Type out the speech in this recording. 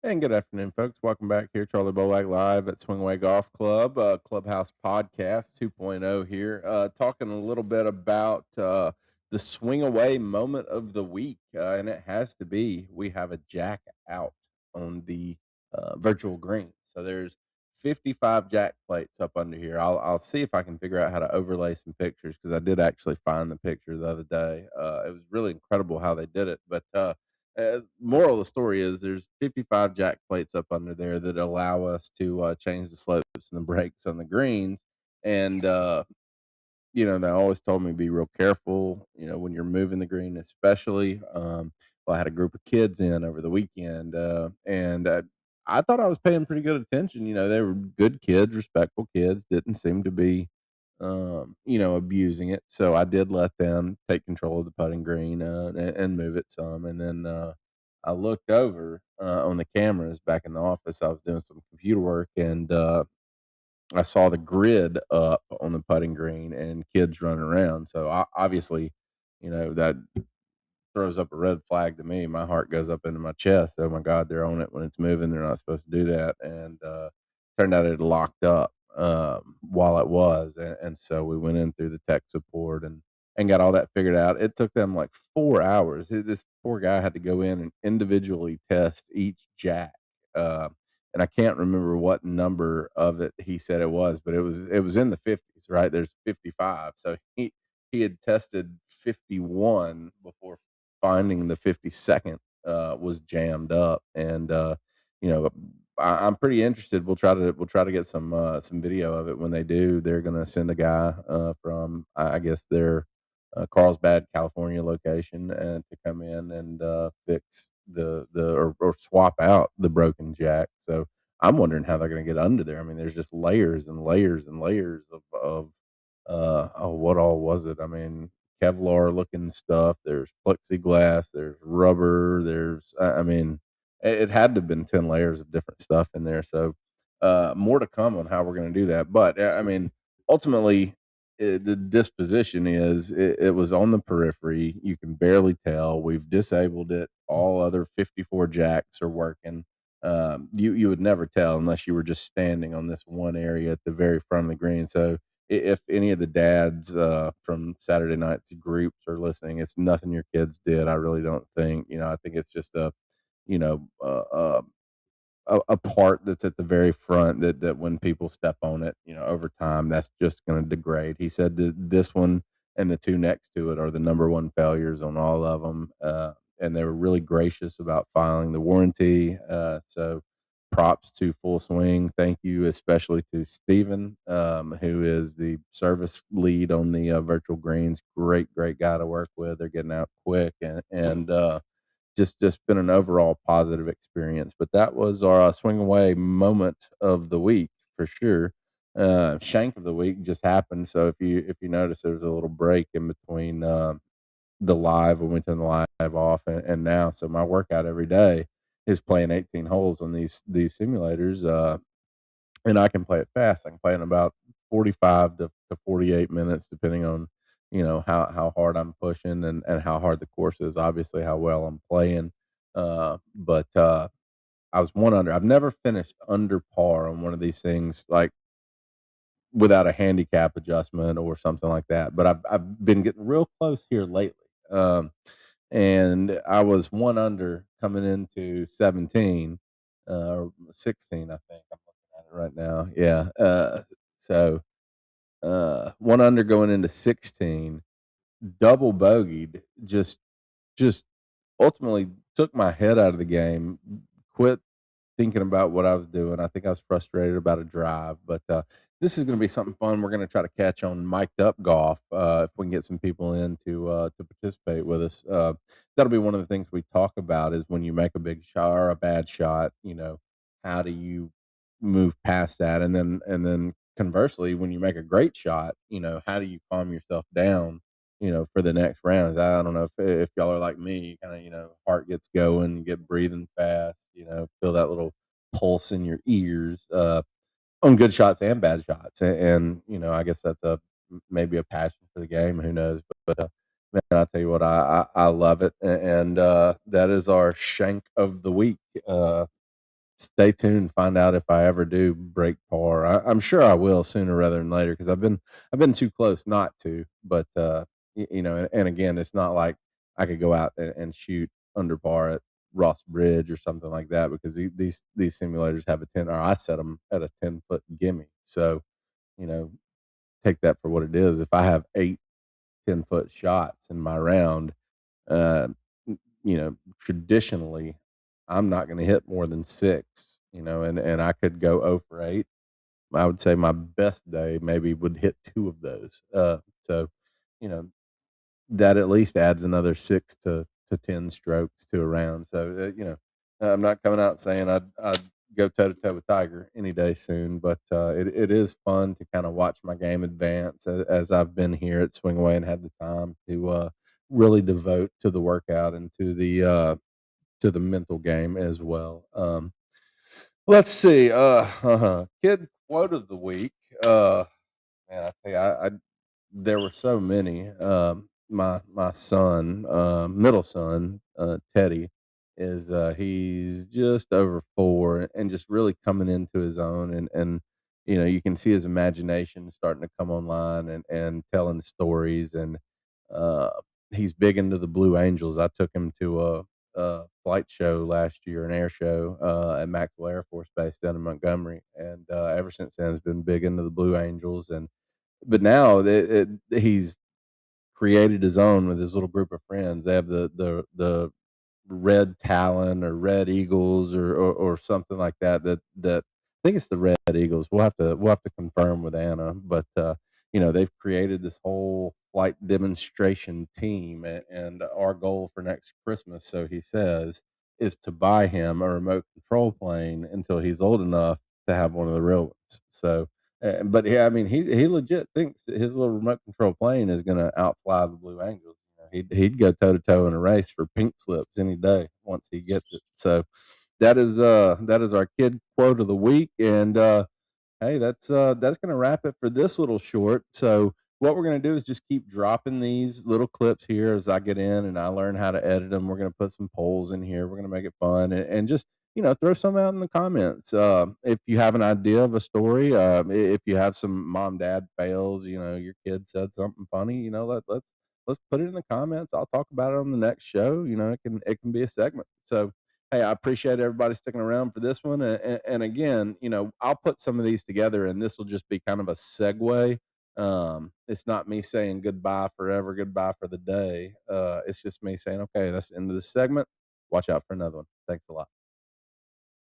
And good afternoon, folks. Welcome back here, Charlie Bolak live at Swingaway Golf Club, Clubhouse Podcast 2.0 here. Talking a little bit about the swing away moment of the week. And it has to be we have a jack out on the virtual green. So there's 55 jack plates up under here. I'll see if I can figure out how to overlay some pictures because I did actually find the picture the other day. It was really incredible how they did it. But moral of the story is there's 55 jack plates up under there that allow us to change the slopes and the breaks on the greens. And, they always told me be real careful, when you're moving the green, especially. Well, I had a group of kids in over the weekend, and I thought I was paying pretty good attention. They were good kids, respectful kids, didn't seem to be, abusing it. So I did let them take control of the putting green and move it some. And then I looked over on the cameras back in the office. I was doing some computer work, and I saw the grid up on the putting green and kids running around. So obviously, that throws up a red flag to me. My heart goes up into my chest. Oh my God, they're on it when it's moving. They're not supposed to do that. And turned out it locked up while it was. And so we went in through the tech support and got all that figured out. It took them like 4 hours. This poor guy had to go in and individually test each jack. Uh, and I can't remember what number of it he said it was, but it was in the 50s, right? There's 55. So he had tested 51 before finding the 52nd was jammed up. And you know I'm pretty interested. We'll try to get some video of it when they do. They're going to send a guy from I guess their Carlsbad, California location, and to come in and fix or swap out the broken jack. So I'm wondering how they're going to get under there. I mean, there's just layers and layers and layers of oh, what all was it? I mean, Kevlar looking stuff. There's plexiglass. There's rubber. I mean, it had to have been 10 layers of different stuff in there. So more to come on how we're going to do that. But I mean, ultimately, the disposition is it was on the periphery. You can barely tell. We've disabled it. All other 54 jacks are working. You would never tell unless you were just standing on this one area at the very front of the green. So if any of the dads from Saturday night's groups are listening, it's nothing your kids did. I really don't think. I think it's just you know, uh, uh, a part that's at the very front that when people step on it, over time, that's just going to degrade. He said that this one and the two next to it are the number one failures on all of them. And they were really gracious about filing the warranty. So props to Full Swing. Thank you, especially to Steven, who is the service lead on the virtual greens. Great guy to work with. They're getting out quick and just been an overall positive experience. But that was our swing away moment of the week for sure. Shank of the week just happened. So if you notice, there was a little break in between the live when we turned the live off and now. So my workout every day is playing 18 holes on these simulators. And I can play it fast. I can play in about 45 to 48 minutes, depending on, how hard I'm pushing and how hard the course is, obviously how well I'm playing. But I was one under. I've never finished under par on one of these things, like without a handicap adjustment or something like that. But I've been getting real close here lately. And I was one under coming into 17, or 16, I think. I'm looking at it right now. Yeah. So one under going into 16, double bogeyed, just ultimately took my head out of the game, quit thinking about what I was doing. I think I was frustrated about a drive, but this is going to be something fun. We're going to try to catch on mic'd up golf if we can get some people in to participate with us. That'll be one of the things we talk about is when you make a big shot or a bad shot. How do you move past that, and then conversely, when you make a great shot, how do you calm yourself down? For the next round. I don't know if y'all are like me, kind of, heart gets going, you get breathing fast, feel that little pulse in your ears, on good shots and bad shots. And I guess that's maybe a passion for the game. Who knows? But man, I tell you what, I love it. And that is our shank of the week. stay tuned, find out if I ever do break par. I'm sure I will sooner rather than later because I've been too close not to. But and again, it's not like I could go out and shoot under par at Ross Bridge or something like that because these simulators have a 10, or I set them at a 10-foot gimme. So you know, take that for what it is. If I have 8 10-foot shots in my round, uh, traditionally, I'm not going to hit more than six. And I could go 0 for 8. I would say my best day maybe would hit two of those. So, you know, that at least adds another 6 to 10 strokes to a round. So, I'm not coming out saying I'd go toe to toe with Tiger any day soon, but it is fun to kind of watch my game advance as I've been here at Swing Away and had the time to really devote to the workout and to the mental game as well. Let's see. Kid quote of the week. Man, I tell you, I there were so many. My son, middle son, Teddy, he's just over 4 and just really coming into his own, and you can see his imagination starting to come online and telling stories, and uh, he's big into the Blue Angels. I took him to a flight show last year, an air show at Maxwell Air Force Base down in Montgomery, and ever since then has been big into the Blue Angels. And but now he's created his own with his little group of friends. They have the Red Talon or Red Eagles or something like that. That I think it's the Red Eagles. We'll have to confirm with Anna, but they've created this whole flight demonstration team, and our goal for next Christmas, so he says, is to buy him a remote control plane until he's old enough to have one of the real ones. So, but yeah, I mean, he legit thinks that his little remote control plane is going to outfly the Blue Angels. He'd go toe to toe in a race for pink slips any day once he gets it. So that is our kid quote of the week, and hey, that's gonna wrap it for this little short. So what we're gonna do is just keep dropping these little clips here as I get in and I learn how to edit them. We're gonna put some polls in here. We're gonna make it fun and just throw some out in the comments. If you have an idea of a story, if you have some mom dad fails, your kid said something funny, let's put it in the comments. I'll talk about it on the next show. It can be a segment. So hey, I appreciate everybody sticking around for this one. And again, I'll put some of these together, and this will just be kind of a segue. It's not me saying goodbye forever, goodbye for the day. It's just me saying, okay, that's the end of the segment. Watch out for another one. Thanks a lot.